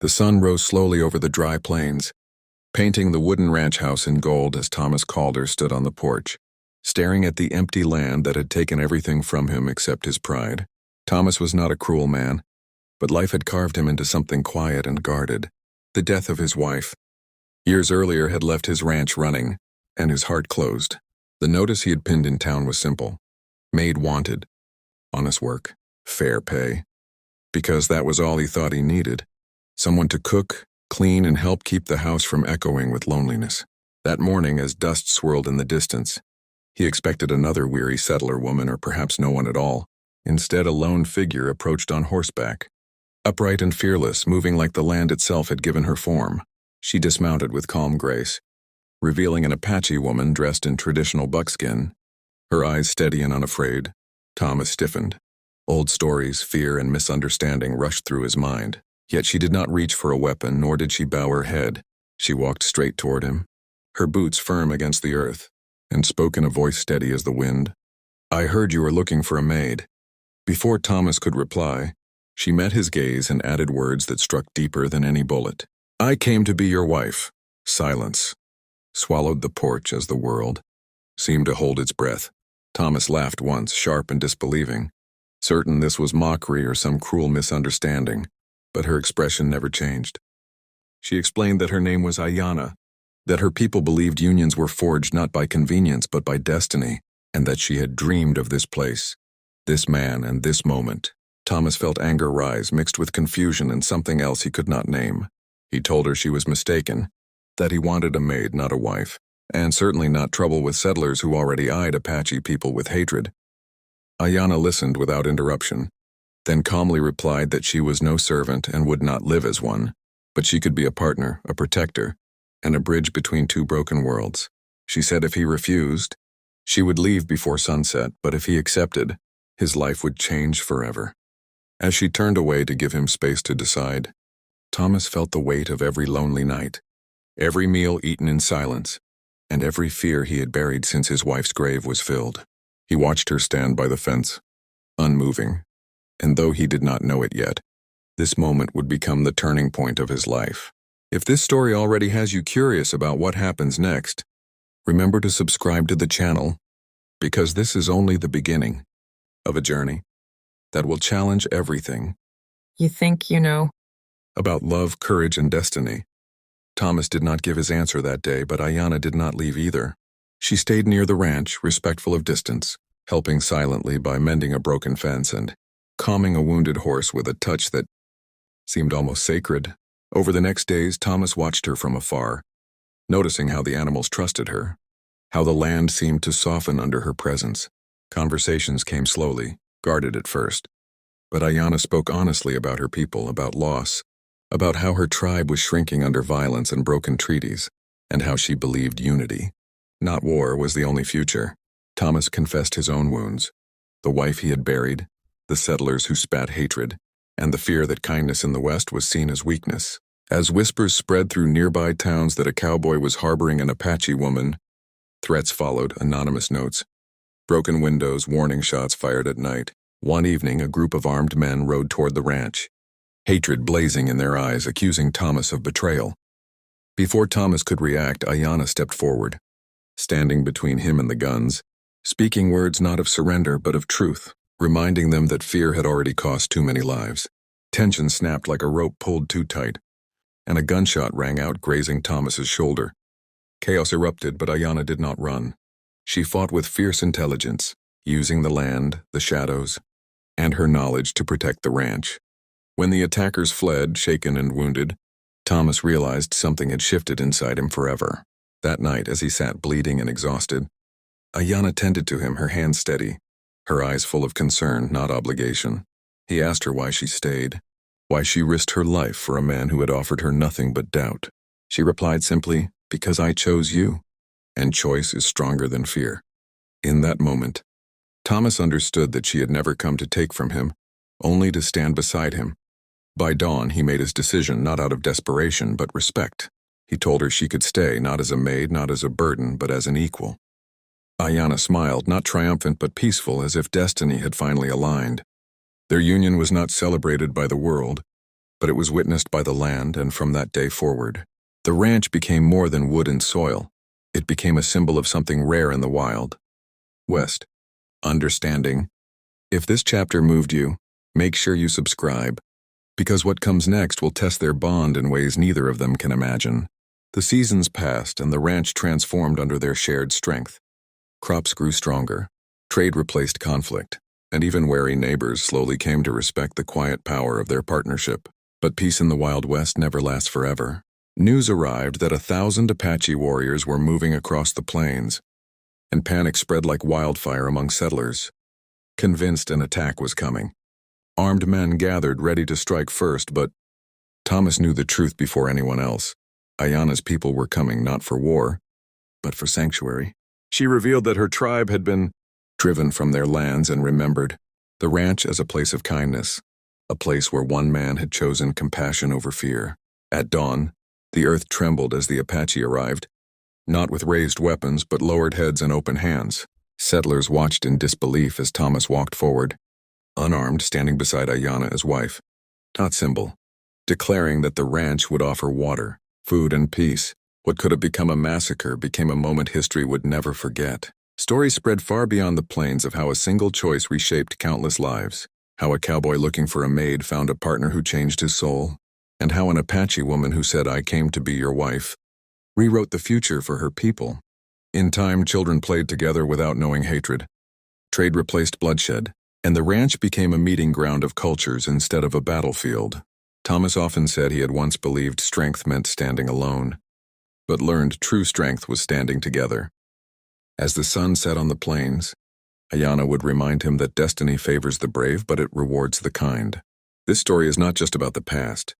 The sun rose slowly over the dry plains, painting the wooden ranch house in gold as Thomas Calder stood on the porch, staring at the empty land that had taken everything from him except his pride. Thomas was not a cruel man, but life had carved him into something quiet and guarded. The death of his wife, years earlier, had left his ranch running, and his heart closed. The notice he had pinned in town was simple. Maid wanted. Honest work. Fair pay. Because that was all he thought he needed. Someone to cook, clean, and help keep the house from echoing with loneliness. That morning, as dust swirled in the distance, he expected another weary settler woman, or perhaps no one at all. Instead, a lone figure approached on horseback. Upright and fearless, moving like the land itself had given her form, she dismounted with calm grace, revealing an Apache woman dressed in traditional buckskin, her eyes steady and unafraid. Thomas stiffened. Old stories, fear, and misunderstanding rushed through his mind. Yet she did not reach for a weapon, nor did she bow her head. She walked straight toward him, her boots firm against the earth, and spoke in a voice steady as the wind. "I heard you were looking for a maid." Before Thomas could reply, she met his gaze and added words that struck deeper than any bullet. "I came to be your wife." Silence swallowed the porch as the world seemed to hold its breath. Thomas laughed once, sharp and disbelieving, certain this was mockery or some cruel misunderstanding, but her expression never changed. She explained that her name was Ayana, that her people believed unions were forged not by convenience but by destiny, and that she had dreamed of this place, this man, and this moment. Thomas felt anger rise, mixed with confusion and something else he could not name. He told her she was mistaken, that he wanted a maid, not a wife, and certainly not trouble with settlers who already eyed Apache people with hatred. Ayana listened without interruption, then calmly replied that she was no servant and would not live as one, but she could be a partner, a protector, and a bridge between two broken worlds. She said if he refused, she would leave before sunset, but if he accepted, his life would change forever. As she turned away to give him space to decide, Thomas felt the weight of every lonely night, every meal eaten in silence, and every fear he had buried since his wife's grave was filled. He watched her stand by the fence, unmoving, and though he did not know it yet, this moment would become the turning point of his life. If this story already has you curious about what happens next, remember to subscribe to the channel, because this is only the beginning of a journey that will challenge everything. You think you know? About love, courage, and destiny. Thomas did not give his answer that day, but Ayana did not leave either. She stayed near the ranch, respectful of distance, helping silently by mending a broken fence and calming a wounded horse with a touch that seemed almost sacred. Over the next days, Thomas watched her from afar, noticing how the animals trusted her, how the land seemed to soften under her presence. Conversations came slowly, guarded at first, but Ayana spoke honestly about her people, about loss, about how her tribe was shrinking under violence and broken treaties, and how she believed unity, not war, was the only future. Thomas confessed his own wounds, the wife he had buried, the settlers who spat hatred, and the fear that kindness in the West was seen as weakness. As whispers spread through nearby towns that a cowboy was harboring an Apache woman, threats followed, anonymous notes, broken windows, warning shots fired at night. One evening, a group of armed men rode toward the ranch, hatred blazing in their eyes, accusing Thomas of betrayal. Before Thomas could react, Ayana stepped forward, standing between him and the guns, speaking words not of surrender but of truth, reminding them that fear had already cost too many lives. Tension snapped like a rope pulled too tight, and a gunshot rang out, grazing Thomas's shoulder. Chaos erupted, but Ayana did not run. She fought with fierce intelligence, using the land, the shadows, and her knowledge to protect the ranch. When the attackers fled, shaken and wounded, Thomas realized something had shifted inside him forever. That night, as he sat bleeding and exhausted, Ayana tended to him, her hands steady, her eyes full of concern, not obligation. He asked her why she stayed, why she risked her life for a man who had offered her nothing but doubt. She replied simply, "Because I chose you, and choice is stronger than fear." In that moment, Thomas understood that she had never come to take from him, only to stand beside him. By dawn, he made his decision not out of desperation, but respect. He told her she could stay, not as a maid, not as a burden, but as an equal. Ayana smiled, not triumphant but peaceful, as if destiny had finally aligned. Their union was not celebrated by the world, but it was witnessed by the land, and from that day forward, the ranch became more than wood and soil. It became a symbol of something rare in the wild. West. Understanding. If this chapter moved you, make sure you subscribe, because what comes next will test their bond in ways neither of them can imagine. The seasons passed, and the ranch transformed under their shared strength. Crops grew stronger, trade replaced conflict, and even wary neighbors slowly came to respect the quiet power of their partnership. But peace in the Wild West never lasts forever. News arrived that 1,000 Apache warriors were moving across the plains, and panic spread like wildfire among settlers. Convinced an attack was coming, armed men gathered ready to strike first, but Thomas knew the truth before anyone else. Ayana's people were coming not for war, but for sanctuary. She revealed that her tribe had been driven from their lands and remembered the ranch as a place of kindness, a place where one man had chosen compassion over fear. At dawn, the earth trembled as the Apache arrived, not with raised weapons but lowered heads and open hands. Settlers watched in disbelief as Thomas walked forward, unarmed, standing beside Ayana as wife, not symbol, declaring that the ranch would offer water, food, and peace. What could have become a massacre became a moment history would never forget. Stories spread far beyond the plains of how a single choice reshaped countless lives, how a cowboy looking for a maid found a partner who changed his soul, and how an Apache woman who said, "I came to be your wife," rewrote the future for her people. In time, children played together without knowing hatred. Trade replaced bloodshed, and the ranch became a meeting ground of cultures instead of a battlefield. Thomas often said he had once believed strength meant standing alone, but learned true strength was standing together. As the sun set on the plains, Ayana would remind him that destiny favors the brave, but it rewards the kind. This story is not just about the past.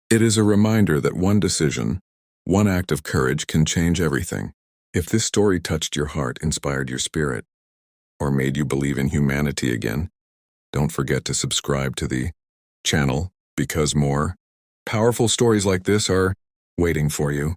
It is a reminder that one decision, one act of courage can change everything. If this story touched your heart, inspired your spirit, or made you believe in humanity again, don't forget to subscribe to the channel, because more powerful stories like this are waiting for you.